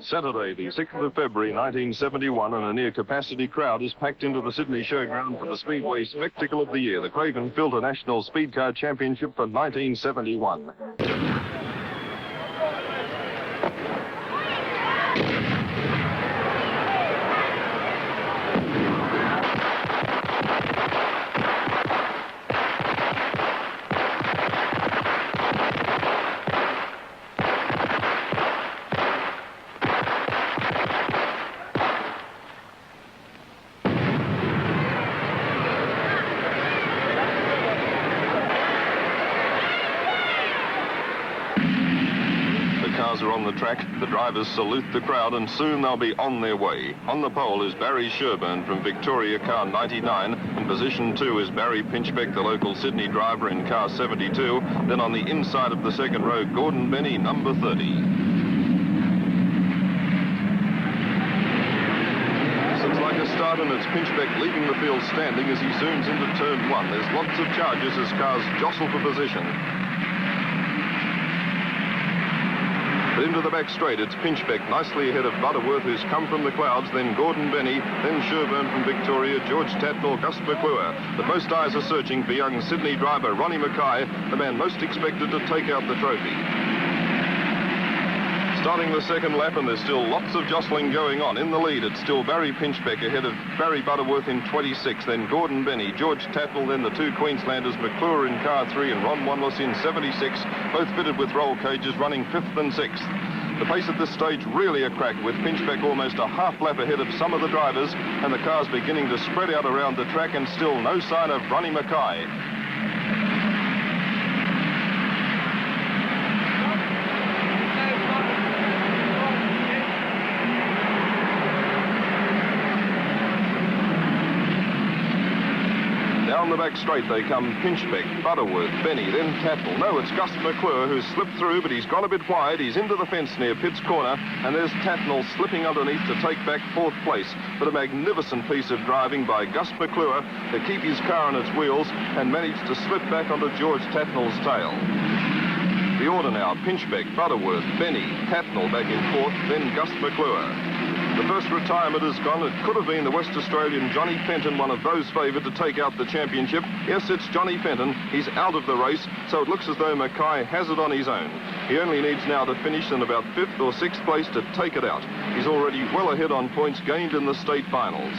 Saturday, the 6th of February, 1971, and a near-capacity crowd is packed into the Sydney Showground for the Speedway Spectacle of the Year, the Craven Filter National Speedcar Championship for 1971. Cars are on the track, the drivers salute the crowd, and soon they'll be on their way. On the pole is Barry Sherburn from Victoria, car 99. In position 2 is Barry Pinchbeck, the local Sydney driver, in car 72. Then on the inside of the second row, Gordon Benny, number 30. Seems like a start, and it's Pinchbeck leaving the field standing as he zooms into turn 1. There's lots of charges as cars jostle for position. But into the back straight, it's Pinchbeck nicely ahead of Butterworth, who's come from the clouds, then Gordon Benny, then Sherburn from Victoria, George Tatnall, Gus McClure. But most eyes are searching for young Sydney driver Ronnie Mackay, the man most expected to take out the trophy. Starting the second lap, and there's still lots of jostling going on. In the lead, it's still Barry Pinchbeck ahead of Barry Butterworth in 26, then Gordon Benny, George Tatnall, then the two Queenslanders, McClure in car 3 and Ron Wanless in 76, both fitted with roll cages, running 5th and 6th. The pace at this stage really a crack, with Pinchbeck almost a half lap ahead of some of the drivers, and the cars beginning to spread out around the track, and still no sign of Ronnie Mackay. Down the back straight they come, Pinchbeck, Butterworth, Benny, then Tatnall. No, it's Gus McClure who's slipped through, but he's gone a bit wide. He's into the fence near Pitt's corner, and there's Tatnall slipping underneath to take back 4th place. But a magnificent piece of driving by Gus McClure to keep his car on its wheels and managed to slip back onto George Tatnall's tail. The order now, Pinchbeck, Butterworth, Benny, Tatnall back in 4th, then Gus McClure. The first retirement has gone. It could have been the West Australian Johnny Fenton, one of those favoured to take out the championship. Yes, it's Johnny Fenton. He's out of the race, so it looks as though Mackay has it on his own. He only needs now to finish in about 5th or 6th place to take it out. He's already well ahead on points gained in the state finals.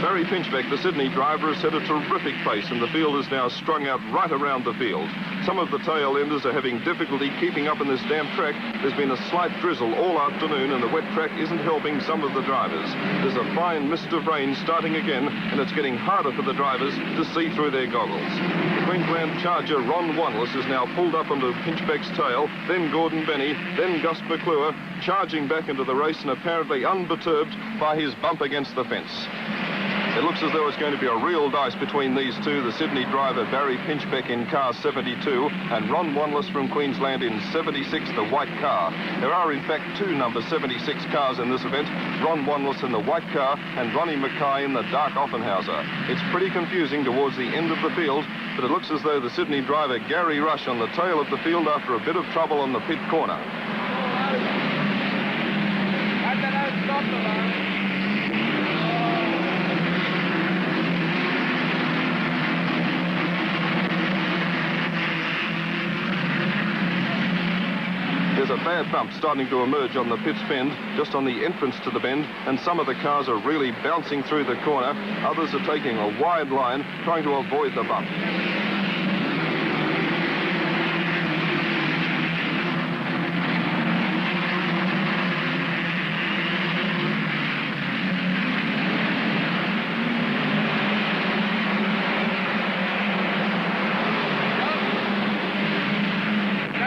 Barry Pinchbeck, the Sydney driver, has set a terrific pace, and the field is now strung out right around the field. Some of the tail enders are having difficulty keeping up in this damp track. There's been a slight drizzle all afternoon, and the wet track isn't helping some of the drivers. There's a fine mist of rain starting again, and it's getting harder for the drivers to see through their goggles. The Queensland Charger Ron Wanless is now pulled up onto Pinchbeck's tail, then Gordon Benny, then Gus McClure, charging back into the race and apparently unperturbed by his bump against the fence. It looks as though it's going to be a real dice between these two, the Sydney driver Barry Pinchbeck in car 72 and Ron Wanless from Queensland in 76, the white car. There are in fact two number 76 cars in this event, Ron Wanless in the white car and Ronnie Mackay in the dark Offenhauser. It's pretty confusing towards the end of the field, but it looks as though the Sydney driver Gary Rush on the tail of the field after a bit of trouble on the pit corner. There's a bad bump starting to emerge on the pit's bend, just on the entrance to the bend, and some of the cars are really bouncing through the corner. Others are taking a wide line, trying to avoid the bump.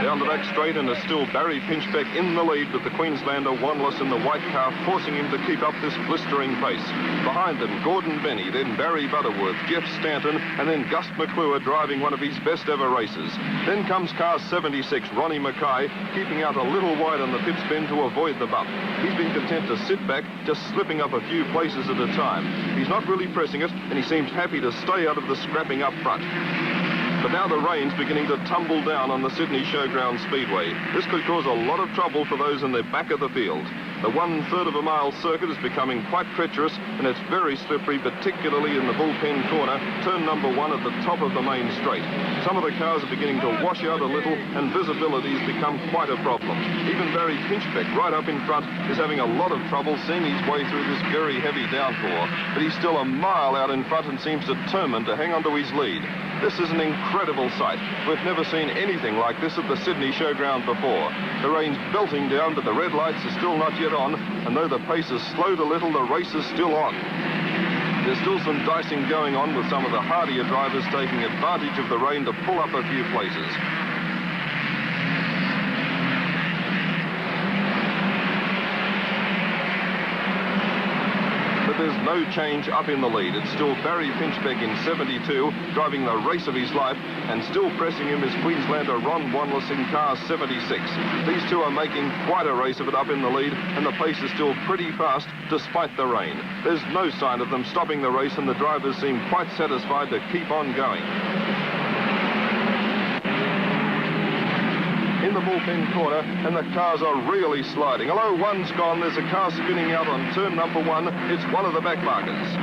Down the back straight, and is still Barry Pinchbeck in the lead, with the Queenslander Wanless in the white car forcing him to keep up this blistering pace. Behind them, Gordon Benny, then Barry Butterworth, Jeff Stanton, and then Gus McClure driving one of his best ever races. Then comes car 76, Ronnie Mackay, keeping out a little wide on the pit bend to avoid the bump. He's been content to sit back, just slipping up a few places at a time. He's not really pressing it, and he seems happy to stay out of the scrapping up front. But now the rain's beginning to tumble down on the Sydney Showground Speedway. This could cause a lot of trouble for those in the back of the field. The 1/3 of a mile circuit is becoming quite treacherous, and it's very slippery, particularly in the bullpen corner, turn number 1 at the top of the main straight. Some of the cars are beginning to wash out a little, and visibility has become quite a problem. Even Barry Pinchbeck, right up in front, is having a lot of trouble seeing his way through this very heavy downpour, but he's still a mile out in front and seems determined to hang on to his lead. This is an incredible sight. We've never seen anything like this at the Sydney Showground before. The rain's belting down, but the red lights are still not yet on, and though the pace has slowed a little, the race is still on. There's still some dicing going on, with some of the hardier drivers taking advantage of the rain to pull up a few places. But there's no change up in the lead. It's still Barry Pinchbeck in 72, driving the race of his life, and still pressing him is Queenslander Ron Wanless in car 76. These two are making quite a race of it up in the lead, and the pace is still pretty fast despite the rain. There's no sign of them stopping the race, and the drivers seem quite satisfied to keep on going. In the bullpen corner, and the cars are really sliding. Although one's gone, there's a car spinning out on turn number 1. It's one of the back markers.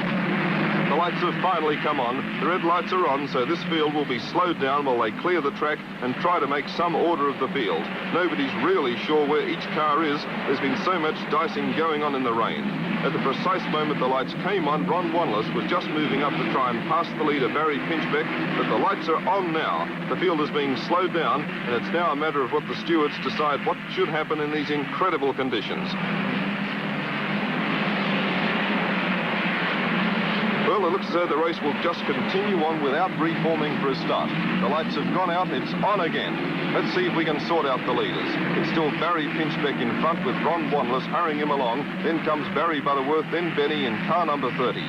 The lights have finally come on. The red lights are on, so this field will be slowed down while they clear the track and try to make some order of the field. Nobody's really sure where each car is. There's been so much dicing going on in the rain. At the precise moment the lights came on, Ron Wanless was just moving up to try and pass the leader, Barry Pinchbeck, but the lights are on now. The field is being slowed down, and it's now a matter of what the stewards decide what should happen in these incredible conditions. Well, it looks as though the race will just continue on without reforming for a start. The lights have gone out, it's on again. Let's see if we can sort out the leaders. It's still Barry Pinchbeck in front with Ron Wanless hurrying him along. Then comes Barry Butterworth, then Benny in car number 30.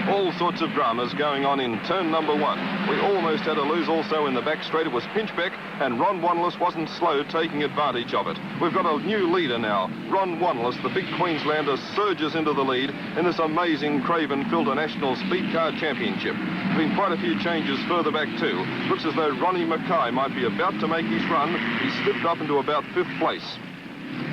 All sorts of dramas going on in turn number 1. We almost had a lose also in the back straight. It was Pinchbeck, and Ron Wanless wasn't slow taking advantage of it. We've got a new leader now. Ron Wanless, the big Queenslander, surges into the lead in this amazing Craven-Filter National Speedcar Championship. There's been quite a few changes further back too. Looks as though Ronnie Mackay might be about to make his run. He slipped up into about 5th place.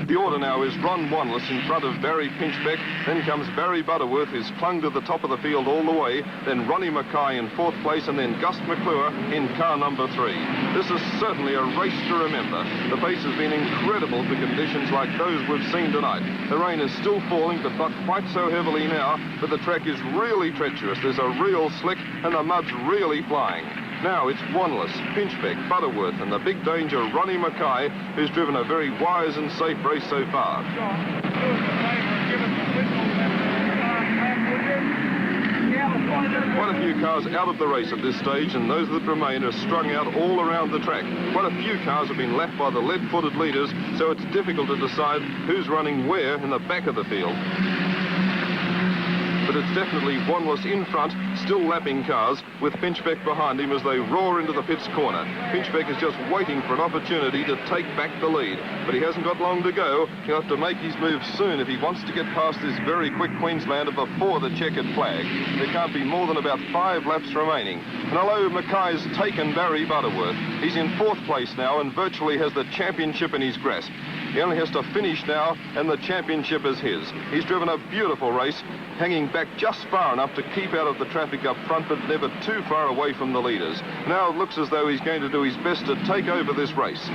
The order now is Ron Wanless in front of Barry Pinchbeck. Then comes Barry Butterworth, who's clung to the top of the field all the way. Then Ronnie Mackay in 4th place, and then Gus McClure in car number 3. This is certainly a race to remember. The pace has been incredible for conditions like those we've seen tonight. The rain is still falling, but not quite so heavily now. But the track is really treacherous. There's a real slick, and the mud's really flying. Now it's Wanless, Pinchbeck, Butterworth, and the big danger, Ronnie Mackay, who's driven a very wise and safe race so far. Quite a few cars out of the race at this stage, and those that remain are strung out all around the track. Quite a few cars have been left by the lead-footed leaders, so it's difficult to decide who's running where in the back of the field. But it's definitely Wanless in front, still lapping cars, with Pinchbeck behind him as they roar into the pits corner. Pinchbeck is just waiting for an opportunity to take back the lead, but he hasn't got long to go. He'll have to make his move soon if he wants to get past this very quick Queenslander before the checkered flag. There can't be more than about 5 laps remaining. And although Mackay's taken Barry Butterworth, he's in 4th place now and virtually has the championship in his grasp. He only has to finish now, and the championship is his. He's driven a beautiful race, hanging back just far enough to keep out of the traffic up front, but never too far away from the leaders. Now it looks as though he's going to do his best to take over this race.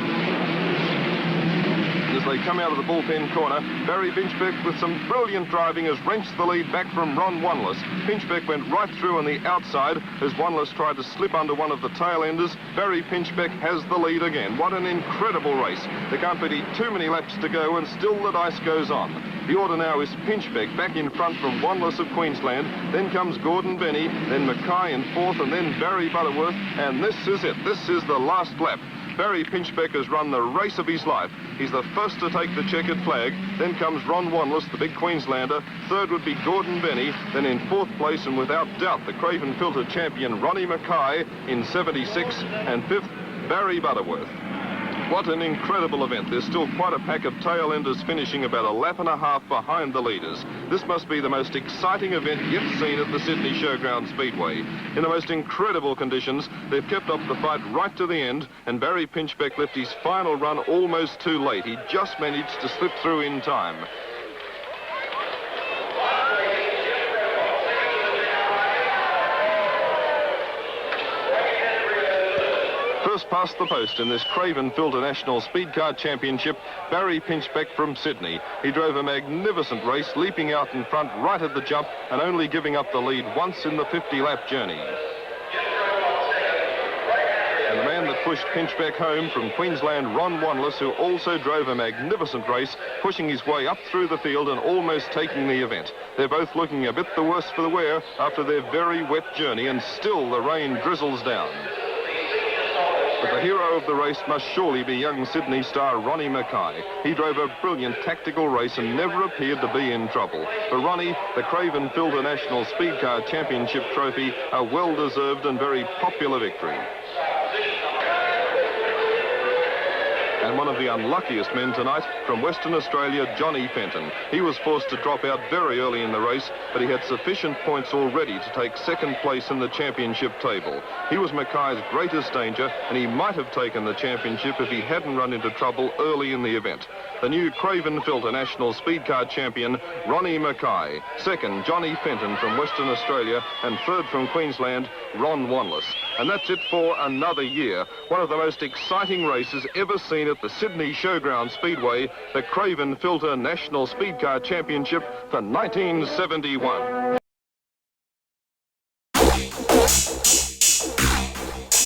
As they come out of the bullpen corner, Barry Pinchbeck, with some brilliant driving, has wrenched the lead back from Ron Wanless. Pinchbeck went right through on the outside as Wanless tried to slip under one of the tail enders. Barry Pinchbeck has the lead again. What an incredible race. There can't be too many laps to go, and still the dice goes on. The order now is Pinchbeck back in front from Wanless of Queensland. Then comes Gordon Benny, then Mackay in 4th, and then Barry Butterworth. And this is it. This is the last lap. Barry Pinchbeck has run the race of his life. He's the first to take the checkered flag. Then comes Ron Wanless, the big Queenslander. 3rd would be Gordon Benny. Then in 4th place, and without doubt, the Craven-Filter champion, Ronnie Mackay in 76. And 5th, Barry Butterworth. What an incredible event. There's still quite a pack of tail enders finishing about a lap and a half behind the leaders. This must be the most exciting event yet seen at the Sydney Showground Speedway. In the most incredible conditions, they've kept up the fight right to the end, and Barry Pinchbeck left his final run almost too late. He just managed to slip through in time. First past the post in this Craven-Filter National Speedcar Championship, Barry Pinchbeck from Sydney. He drove a magnificent race, leaping out in front right at the jump and only giving up the lead once in the 50-lap journey. And the man that pushed Pinchbeck home from Queensland, Ron Wanless, who also drove a magnificent race, pushing his way up through the field and almost taking the event. They're both looking a bit the worse for the wear after their very wet journey, and still the rain drizzles down. But the hero of the race must surely be young Sydney star Ronnie Mackay. He drove a brilliant tactical race and never appeared to be in trouble. For Ronnie, the Craven-Filter National Speedcar Championship trophy, a well-deserved and very popular victory. And one of the unluckiest men tonight, from Western Australia, Johnny Fenton. He was forced to drop out very early in the race, but he had sufficient points already to take second place in the championship table. He was Mackay's greatest danger, and he might have taken the championship if he hadn't run into trouble early in the event. The new Craven-Filter National Speedcar champion, Ronnie Mackay. Second, Johnny Fenton from Western Australia, and third from Queensland, Ron Wanless. And that's it for another year. One of the most exciting races ever seen at the Sydney Showground Speedway, the Craven-Filter National Speedcar Championship for 1971.